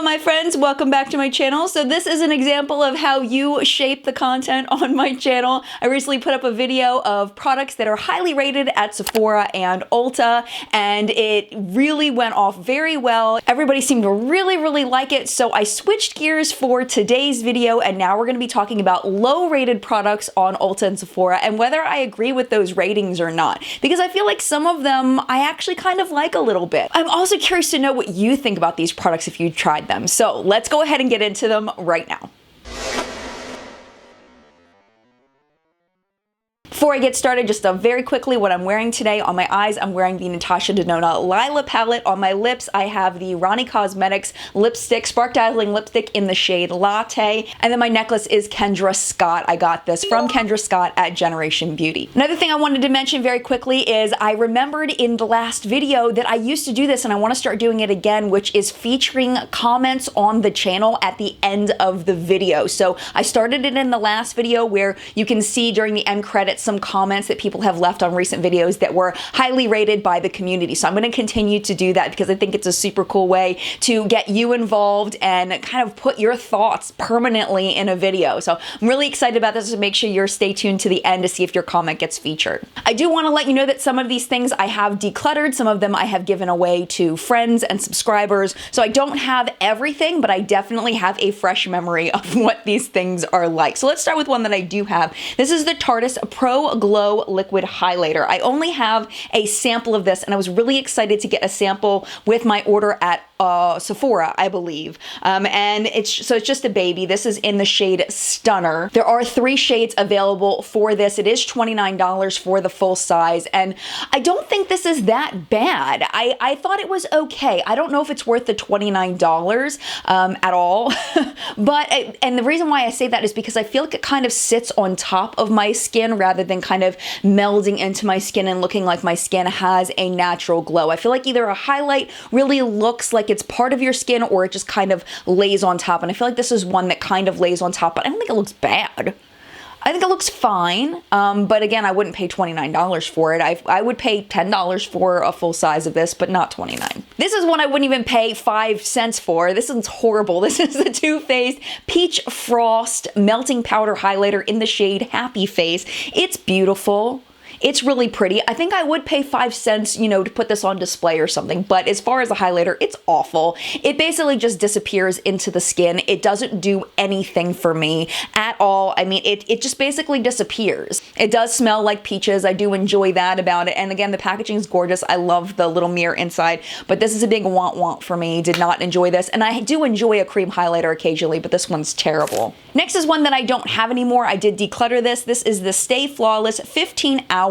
my friends, welcome back to my channel. So this is an example of how you shape the content on my channel. I recently put up a video of products that are highly rated at Sephora and Ulta, and it really went off very well. Everybody seemed to really like it, so I switched gears for today's video, and now we're going to be talking about low rated products on Ulta and Sephora and whether I agree with those ratings or not, because I feel like some of them I actually kind of like a little bit. I'm also curious to know what you think about these products if you tried them. So let's go ahead and get into them right now. Before I get started, just very quickly what I'm wearing today. On my eyes, I'm wearing the Natasha Denona Lila palette. On my lips, I have the Ronnie Cosmetics lipstick, Spark Dazzling lipstick in the shade Latte. And then my necklace is Kendra Scott. I got this from Kendra Scott at Generation Beauty. Another thing I wanted to mention very quickly is I remembered in the last video that I used to do this and I want to start doing it again, which is featuring comments on the channel at the end of the video. So I started it in the last video where you can see during the end credits some comments that people have left on recent videos that were highly rated by the community. So I'm going to continue to do that because I think it's a super cool way to get you involved and kind of put your thoughts permanently in a video. So I'm really excited about this, so make sure you're stay tuned to the end to see if your comment gets featured. I do want to let you know that some of these things I have decluttered, some of them I have given away to friends and subscribers. So I don't have everything, but I definitely have a fresh memory of what these things are like. So let's start with one that I do have. This is the Torteist Pro Glow Liquid Highlighter. I only have a sample of this, and I was really excited to get a sample with my order at Sephora, I believe. And it's just a baby. This is in the shade Stunner. There are 3 shades available for this. It is $29 for the full size, and I don't think this is that bad. I thought it was okay. I don't know if it's worth the $29 at all, and the reason why I say that is because I feel like it kind of sits on top of my skin rather than kind of melding into my skin and looking like my skin has a natural glow. I feel like either a highlight really looks like it's part of your skin or it just kind of lays on top, and I feel like this is one that kind of lays on top, but I don't think it looks bad. I think it looks fine, but again, I wouldn't pay $29 for it. I would pay $10 for a full size of this, but not $29. This is one I wouldn't even pay 5 cents for. This one's horrible. This is the Too Faced Peach Frost Melting Powder Highlighter in the shade Happy Face. It's beautiful. It's really pretty. I think I would pay 5 cents, you know, to put this on display or something, but as far as a highlighter, it's awful. It basically just disappears into the skin. It doesn't do anything for me at all. I mean, it just basically disappears. It does smell like peaches. I do enjoy that about it. And again, the packaging is gorgeous. I love the little mirror inside, but this is a big want for me. Did not enjoy this. And I do enjoy a cream highlighter occasionally, but this one's terrible. Next is one that I don't have anymore. I did declutter this. This is the Stay Flawless 15-hour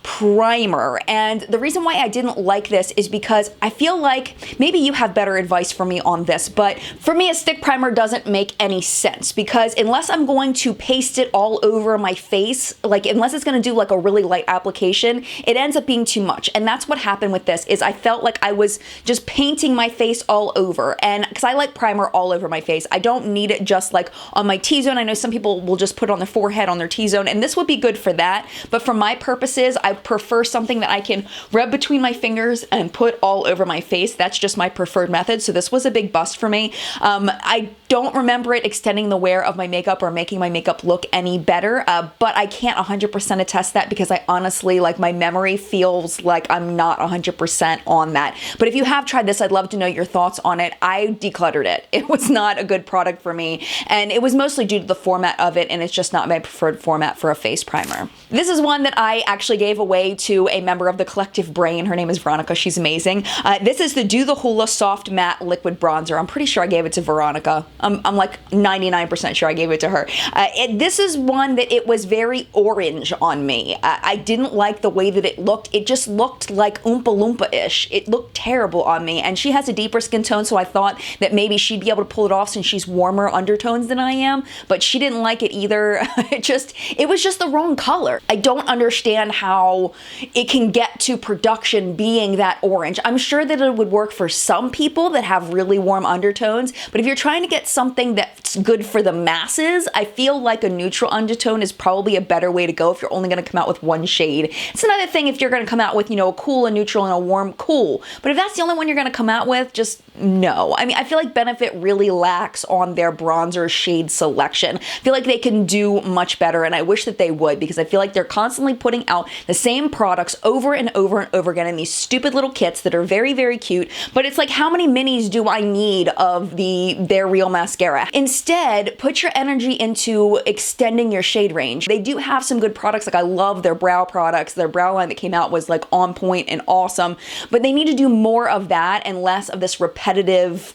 primer, and the reason why I didn't like this is because I feel like maybe you have better advice for me on this, but for me a stick primer doesn't make any sense, because unless I'm going to paste it all over my face, like unless it's going to do like a really light application, it ends up being too much. And that's what happened with this, is I felt like I was just painting my face all over, and because I like primer all over my face, I don't need it just like on my T-zone. I know some people will just put it on their forehead, on their T-zone, and this would be good for that, but for my purposes, I prefer something that I can rub between my fingers and put all over my face. That's just my preferred method, so this was a big bust for me. I don't remember it extending the wear of my makeup or making my makeup look any better, but I can't 100% attest that because I honestly, like, my memory feels like I'm not 100% on that. But if you have tried this, I'd love to know your thoughts on it. I decluttered it. It was not a good product for me, and it was mostly due to the format of it, and it's just not my preferred format for a face primer. This is one that I actually gave away to a member of the collective brain. Her name is Veronica. She's amazing. This is the Do the Hoola Soft Matte Liquid Bronzer. I'm pretty sure I gave it to Veronica. I'm like 99% sure I gave it to her. This is one that it was very orange on me. I didn't like the way that it looked. It just looked like Oompa Loompa-ish. It looked terrible on me, and she has a deeper skin tone, so I thought that maybe she'd be able to pull it off since she's warmer undertones than I am, but she didn't like it either. It was just the wrong color. I don't understand how it can get to production being that orange. I'm sure that it would work for some people that have really warm undertones, but if you're trying to get something that's good for the masses, I feel like a neutral undertone is probably a better way to go if you're only going to come out with one shade. It's another thing if you're going to come out with, you know, a cool, a neutral, and a warm cool, but if that's the only one you're going to come out with, just no. I mean, I feel like Benefit really lacks on their bronzer shade selection. I feel like they can do much better, and I wish that they would, because I feel like they're constantly putting out the same products over and over and over again in these stupid little kits that are very, very cute, but it's like, how many minis do I need of their real mascara? Instead, put your energy into extending your shade range. They do have some good products, like I love their brow products. Their brow line that came out was like on point and awesome, but they need to do more of that and less of this repetitive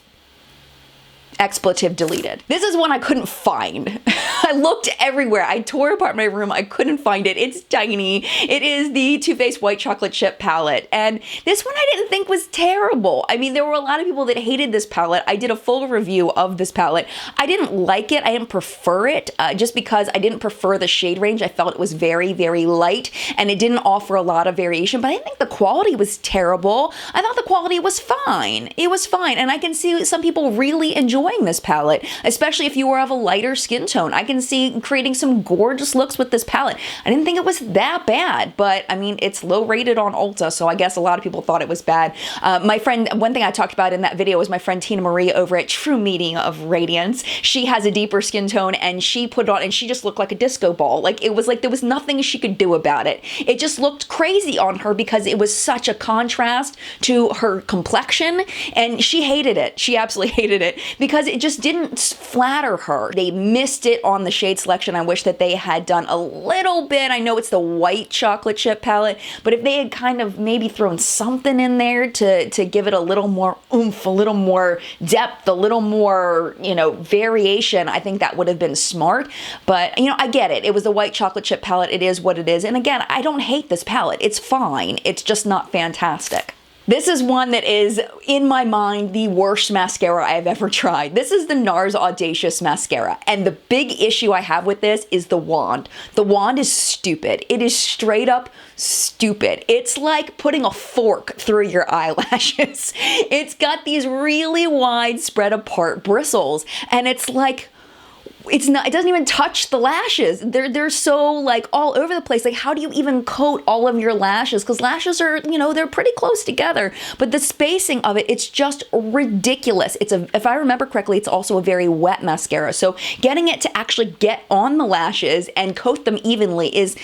expletive deleted. This is one I couldn't find. I looked everywhere. I tore apart my room. I couldn't find it. It's tiny. It is the Too Faced White Chocolate Chip palette. And this one I didn't think was terrible. I mean, there were a lot of people that hated this palette. I did a full review of this palette. I didn't like it. I didn't prefer it just because I didn't prefer the shade range. I felt it was very, very light and it didn't offer a lot of variation, but I didn't think the quality was terrible. I thought the quality was fine. It was fine. And I can see some people really enjoying this palette, especially if you are of a lighter skin tone. I can see creating some gorgeous looks with this palette. I didn't think it was that bad, but I mean, it's low rated on Ulta, so I guess a lot of people thought it was bad. My friend, one thing I talked about in that video was my friend Tina Marie over at True Meaning of Radiance. She has a deeper skin tone and she put it on and she just looked like a disco ball. Like, it was like there was nothing she could do about it. It just looked crazy on her because it was such a contrast to her complexion, and she hated it. She absolutely hated it because it just didn't flatter her. They missed it on the shade selection. I wish that they had done a little bit. I know it's the white chocolate chip palette, but if they had kind of maybe thrown something in there to give it a little more oomph, a little more depth, a little more, you know, variation, I think that would have been smart. But, you know, I get it. It was the white chocolate chip palette. It is what it is. And again, I don't hate this palette. It's fine. It's just not fantastic. This is one that is, in my mind, the worst mascara I have ever tried. This is the NARS Audacious Mascara. And the big issue I have with this is the wand. The wand is stupid. It is straight up stupid. It's like putting a fork through your eyelashes. It's got these really wide, spread apart bristles. And it's like, it doesn't even touch the lashes. They're so like all over the place. Like, how do you even coat all of your lashes? Because lashes are, you know, they're pretty close together, but the spacing of it, it's just ridiculous. If I remember correctly, it's also a very wet mascara. So getting it to actually get on the lashes and coat them evenly is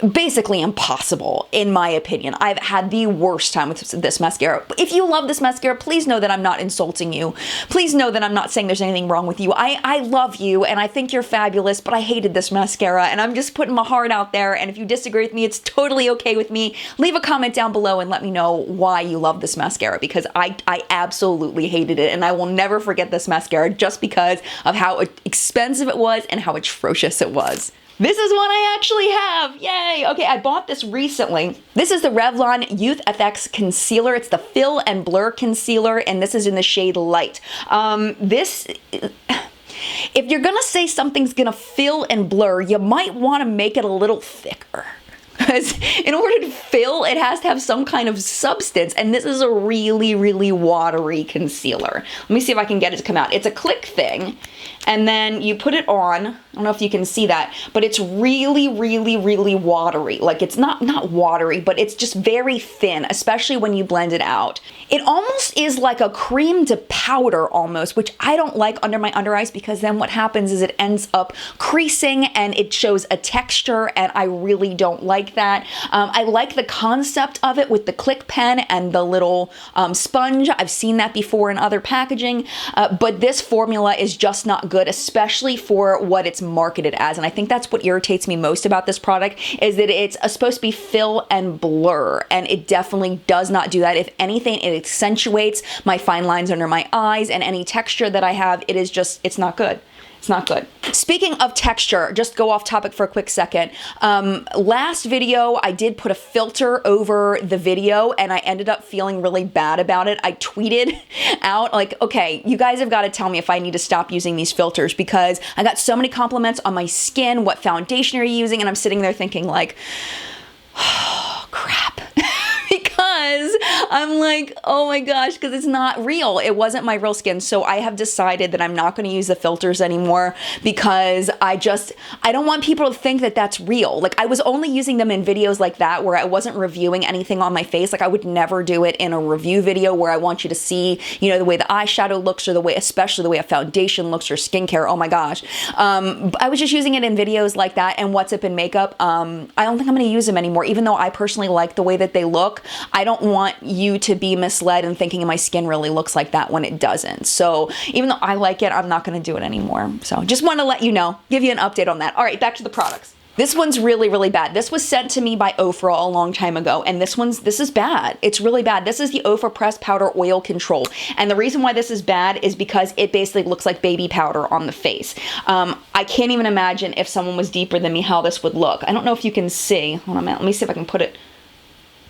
basically impossible, in my opinion. I've had the worst time with this mascara. If you love this mascara, please know that I'm not insulting you. Please know that I'm not saying there's anything wrong with you. I love you and I think you're fabulous, but I hated this mascara and I'm just putting my heart out there, and if you disagree with me, it's totally okay with me. Leave a comment down below and let me know why you love this mascara, because I absolutely hated it, and I will never forget this mascara just because of how expensive it was and how atrocious it was. This is one I actually have. Yay. Okay, I bought this recently. This is the Revlon Youth FX Concealer. It's the Fill and Blur Concealer, and this is in the shade Light. If you're gonna say something's gonna fill and blur, you might want to make it a little thicker. Because in order to fill, it has to have some kind of substance, and this is a really, really watery concealer. Let me see if I can get it to come out. It's a click thing, and then you put it on. I don't know if you can see that, but it's really, really, really watery. Like, it's not watery, but it's just very thin, especially when you blend it out. It almost is like a cream to powder almost, which I don't like under my under eyes, because then what happens is it ends up creasing and it shows a texture, and I really don't like that. I like the concept of it with the click pen and the little sponge. I've seen that before in other packaging, but this formula is just not good, especially for what it's marketed as. And I think that's what irritates me most about this product, is that it's supposed to be fill and blur, and it definitely does not do that. If anything, it accentuates my fine lines under my eyes, and any texture that I have, it is just, it's not good. It's not good. Speaking of texture, just go off topic for a quick second. Last video, I did put a filter over the video, and I ended up feeling really bad about it. I tweeted out like, okay, you guys have got to tell me if I need to stop using these filters, because I got so many compliments on my skin, what foundation are you using? And I'm sitting there thinking like, oh, crap. Because I'm like, oh my gosh, because it's not real. It wasn't my real skin. So I have decided that I'm not going to use the filters anymore because I don't want people to think that that's real. Like, I was only using them in videos like that where I wasn't reviewing anything on my face. Like, I would never do it in a review video where I want you to see, you know, the way the eyeshadow looks or the way, especially the way a foundation looks or skincare. Oh my gosh. I was just using it in videos like that and What's Up in Makeup. I don't think I'm going to use them anymore, even though I personally like the way that they look. I don't want you to be misled and thinking my skin really looks like that when it doesn't. So even though I like it, I'm not going to do it anymore. So just want to let you know, give you an update on that. All right, back to the products. This one's really, really bad. This was sent to me by Ofra a long time ago, and this is bad. It's really bad. This is the Ofra Pressed Powder Oil Control. And the reason why this is bad is because it basically looks like baby powder on the face. I can't even imagine if someone was deeper than me how this would look. I don't know if you can see. Hold on a minute. Let me see if I can put it.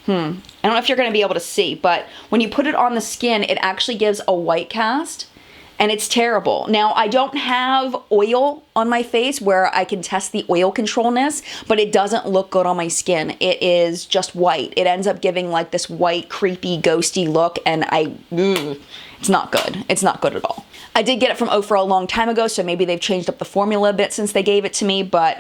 I don't know if you're going to be able to see, but when you put it on the skin, it actually gives a white cast. And it's terrible. Now, I don't have oil on my face where I can test the oil controlness, but it doesn't look good on my skin. It is just white. It ends up giving like this white, creepy, ghosty look, and it's not good. It's not good at all. I did get it from Ofra a long time ago, so maybe they've changed up the formula a bit since they gave it to me, but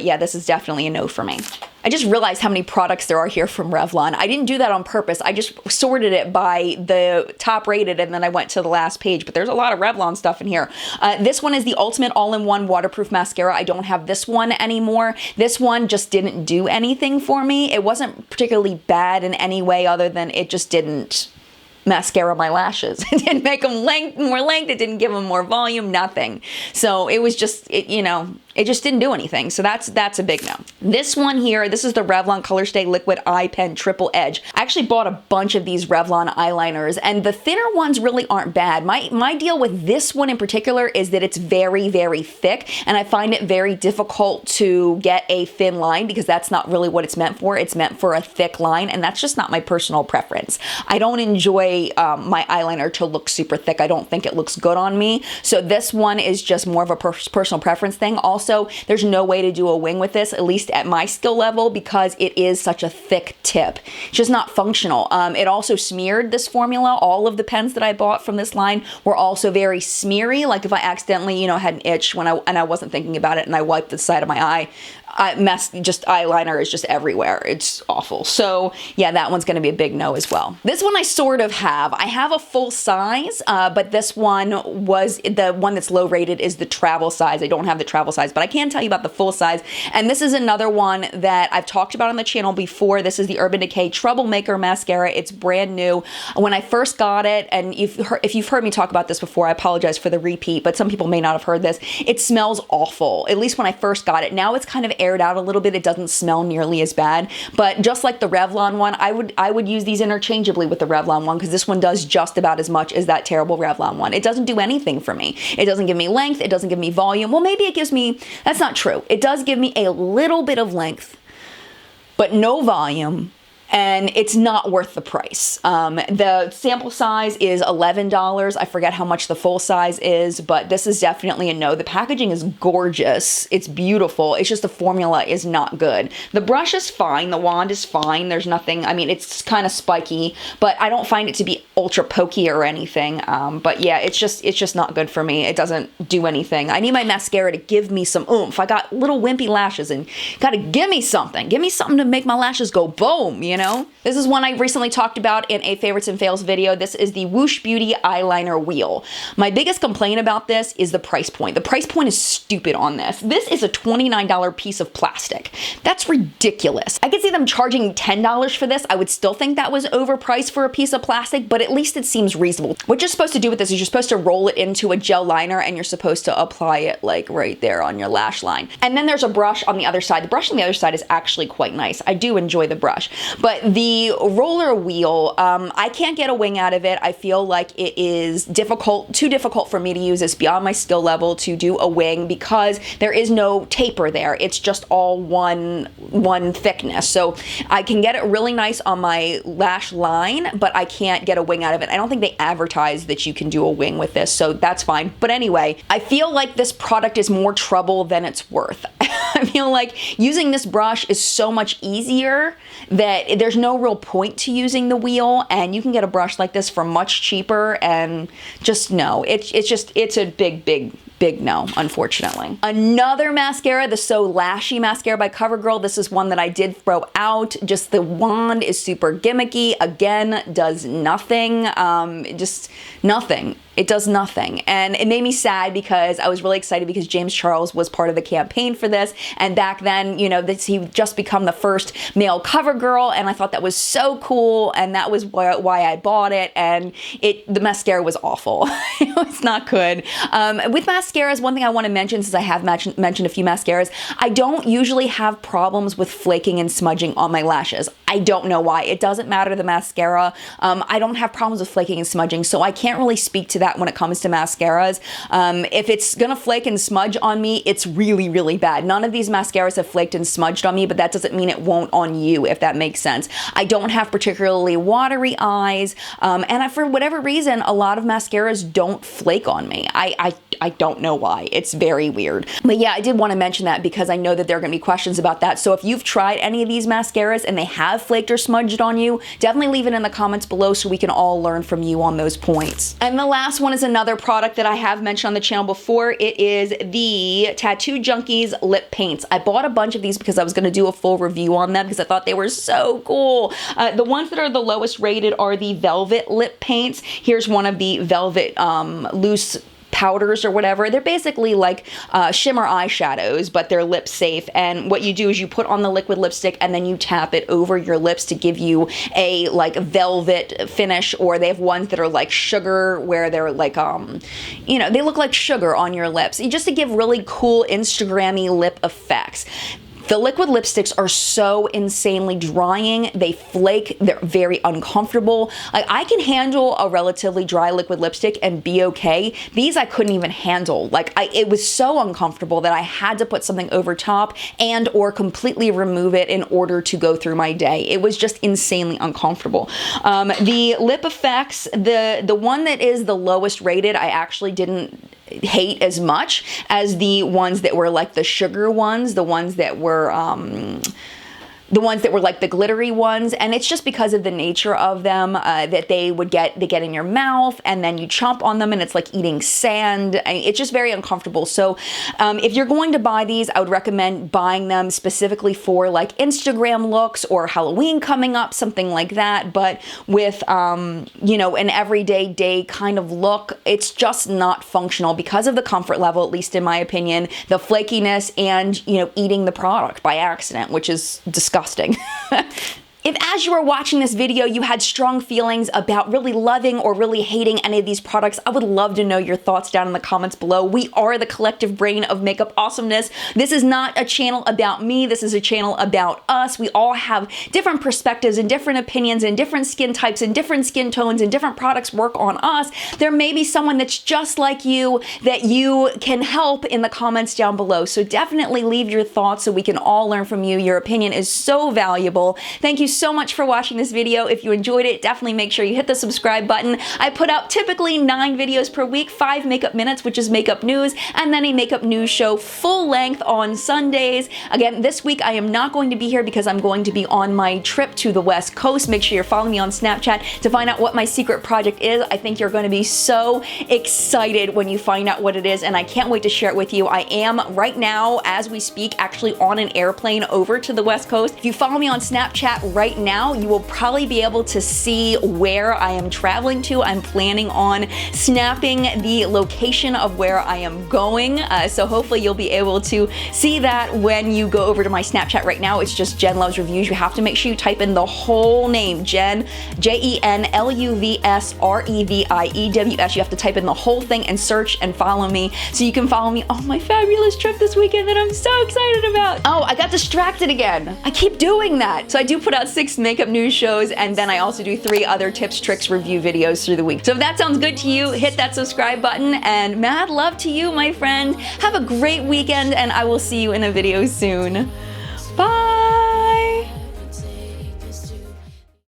yeah, this is definitely a no for me. I just realized how many products there are here from Revlon. I didn't do that on purpose. I just sorted it by the top rated and then I went to the last page, but there's a lot of Revlon stuff in here. This one is the Ultimate All-in-One Waterproof Mascara. I don't have this one anymore. This one just didn't do anything for me. It wasn't particularly bad in any way other than it just didn't mascara my lashes. It didn't make them more length. It didn't give them more volume, nothing. So it was just, it just didn't do anything. So that's a big no. This one here, this is the Revlon ColorStay Liquid Eye Pen Triple Edge. I actually bought a bunch of these Revlon eyeliners and the thinner ones really aren't bad. My deal with this one in particular is that it's very, very thick and I find it very difficult to get a thin line because that's not really what it's meant for. It's meant for a thick line and that's just not my personal preference. I don't enjoy my eyeliner to look super thick. I don't think it looks good on me. So this one is just more of a personal preference thing. Also, there's no way to do a wing with this, at least at my skill level, because it is such a thick tip. It's just not functional. It also smeared this formula. All of the pens that I bought from this line were also very smeary. Like if I accidentally, had an itch when I wasn't thinking about it and I wiped the side of my eye, eyeliner is just everywhere. It's awful. So yeah, that one's going to be a big no as well. This one I sort of have. I have a full size, but this one was the one that's low rated is the travel size. I don't have the travel size, but I can tell you about the full size. And this is another one that I've talked about on the channel before. This is the Urban Decay Troublemaker Mascara. It's brand new. When I first got it, and if you've heard me talk about this before, I apologize for the repeat, but some people may not have heard this. It smells awful, at least when I first got it. Now it's kind of aired out a little bit. It doesn't smell nearly as bad, but just like the Revlon one, I would use these interchangeably with the Revlon one because this one does just about as much as that terrible Revlon one. It doesn't do anything for me. It doesn't give me length. It doesn't give me volume. Well, maybe it gives me, that's not true. It does give me a little bit of length, but no volume. And it's not worth the price. The sample size is $11. I forget how much the full size is, but this is definitely a no. The packaging is gorgeous. It's beautiful. It's just the formula is not good. The brush is fine. The wand is fine. There's nothing, I mean, it's kind of spiky, but I don't find it to be ultra pokey or anything. But yeah, it's just not good for me. It doesn't do anything. I need my mascara to give me some oomph. I got little wimpy lashes and gotta give me something. Give me something to make my lashes go boom, This is one I recently talked about in a favorites and fails video. This is the Whoosh Beauty Eyeliner Wheel. My biggest complaint about this is the price point. The price point is stupid on this. This is a $29 piece of plastic. That's ridiculous. I could see them charging $10 for this. I would still think that was overpriced for a piece of plastic, but at least it seems reasonable. What you're supposed to do with this is you're supposed to roll it into a gel liner and you're supposed to apply it like right there on your lash line. And then there's a brush on the other side. The brush on the other side is actually quite nice. I do enjoy the brush, but the roller wheel, I can't get a wing out of it. I feel like it is too difficult for me to use. It's beyond my skill level to do a wing because there is no taper there. It's just all one thickness. So I can get it really nice on my lash line, but I can't get a wing out of it. I don't think they advertise that you can do a wing with this, so that's fine. But anyway, I feel like this product is more trouble than it's worth. I feel like using this brush is so much easier that there's no real point to using the wheel, and you can get a brush like this for much cheaper, and just no. It's a big no, unfortunately. Another mascara, the So Lashy Mascara by CoverGirl. This is one that I did throw out. Just the wand is super gimmicky. Again, does nothing. Just nothing. It does nothing. And it made me sad because I was really excited because James Charles was part of the campaign for this. And back then, you know, he just become the first male CoverGirl, and I thought that was so cool, and that was why I bought it. And the mascara was awful. It was not good. With mascaras, one thing I want to mention, since I have mentioned a few mascaras, I don't usually have problems with flaking and smudging on my lashes. I don't know why. It doesn't matter the mascara. I don't have problems with flaking and smudging, so I can't really speak to that when it comes to mascaras. If it's gonna flake and smudge on me, it's really, really bad. None of these mascaras have flaked and smudged on me, but that doesn't mean it won't on you, if that makes sense. I don't have particularly watery eyes, and for whatever reason, a lot of mascaras don't flake on me. I don't know why. It's very weird. But yeah, I did want to mention that because I know that there are going to be questions about that. So if you've tried any of these mascaras and they have flaked or smudged on you, definitely leave it in the comments below so we can all learn from you on those points. And the last one is another product that I have mentioned on the channel before. It is the Tattoo Junkies lip paints. I bought a bunch of these because I was going to do a full review on them because I thought they were so cool. The ones that are the lowest rated are the Velvet lip paints. Here's one of the Velvet loose powders or whatever. They're basically like shimmer eyeshadows, but they're lip safe. And what you do is you put on the liquid lipstick and then you tap it over your lips to give you a like velvet finish. Or they have ones that are like sugar, where they're like, you know, they look like sugar on your lips, just to give really cool Instagrammy lip effects. The liquid lipsticks are so insanely drying. They flake. They're very uncomfortable. Like, I can handle a relatively dry liquid lipstick and be okay. These I couldn't even handle. Like, it was so uncomfortable that I had to put something over top and or completely remove it in order to go through my day. It was just insanely uncomfortable. The lip effects, the one that is the lowest rated, I actually didn't hate as much as the ones that were like the sugar ones, the ones that were like the glittery ones. And it's just because of the nature of them that they get in your mouth and then you chomp on them and it's like eating sand. It's just very uncomfortable. So if you're going to buy these, I would recommend buying them specifically for like Instagram looks or Halloween coming up, something like that. But with you know, an everyday day kind of look, it's just not functional because of the comfort level, at least in my opinion, the flakiness, and, you know, eating the product by accident, which is disgusting. If as you were watching this video you had strong feelings about really loving or really hating any of these products, I would love to know your thoughts down in the comments below. We are the collective brain of makeup awesomeness. This is not a channel about me. This is a channel about us. We all have different perspectives and different opinions and different skin types and different skin tones, and different products work on us. There may be someone that's just like you that you can help in the comments down below. So definitely leave your thoughts so we can all learn from you. Your opinion is so valuable. Thank you so much for watching this video. If you enjoyed it, definitely make sure you hit the subscribe button. I put out typically 9 videos per week, 5 makeup minutes, which is makeup news, and then a makeup news show full length on Sundays. Again, this week I am not going to be here because I'm going to be on my trip to the West Coast. Make sure you're following me on Snapchat to find out what my secret project is. I think you're going to be so excited when you find out what it is, and I can't wait to share it with you. I am right now, as we speak, actually on an airplane over to the West Coast. If you follow me on Snapchat right now, you will probably be able to see where I am traveling to. I'm planning on snapping the location of where I am going, so hopefully you'll be able to see that when you go over to my Snapchat right now. It's just Jen Loves Reviews. You have to make sure you type in the whole name, Jen, JenLuvsReviews. You have to type in the whole thing and search and follow me so you can follow me on my fabulous trip this weekend that I'm so excited about. Oh, I got distracted again. I keep doing that. So I do put out 6 makeup news shows, and then I also do 3 other tips, tricks, review videos through the week. So if that sounds good to you, hit that subscribe button, and mad love to you, my friend. Have a great weekend, and I will see you in a video soon.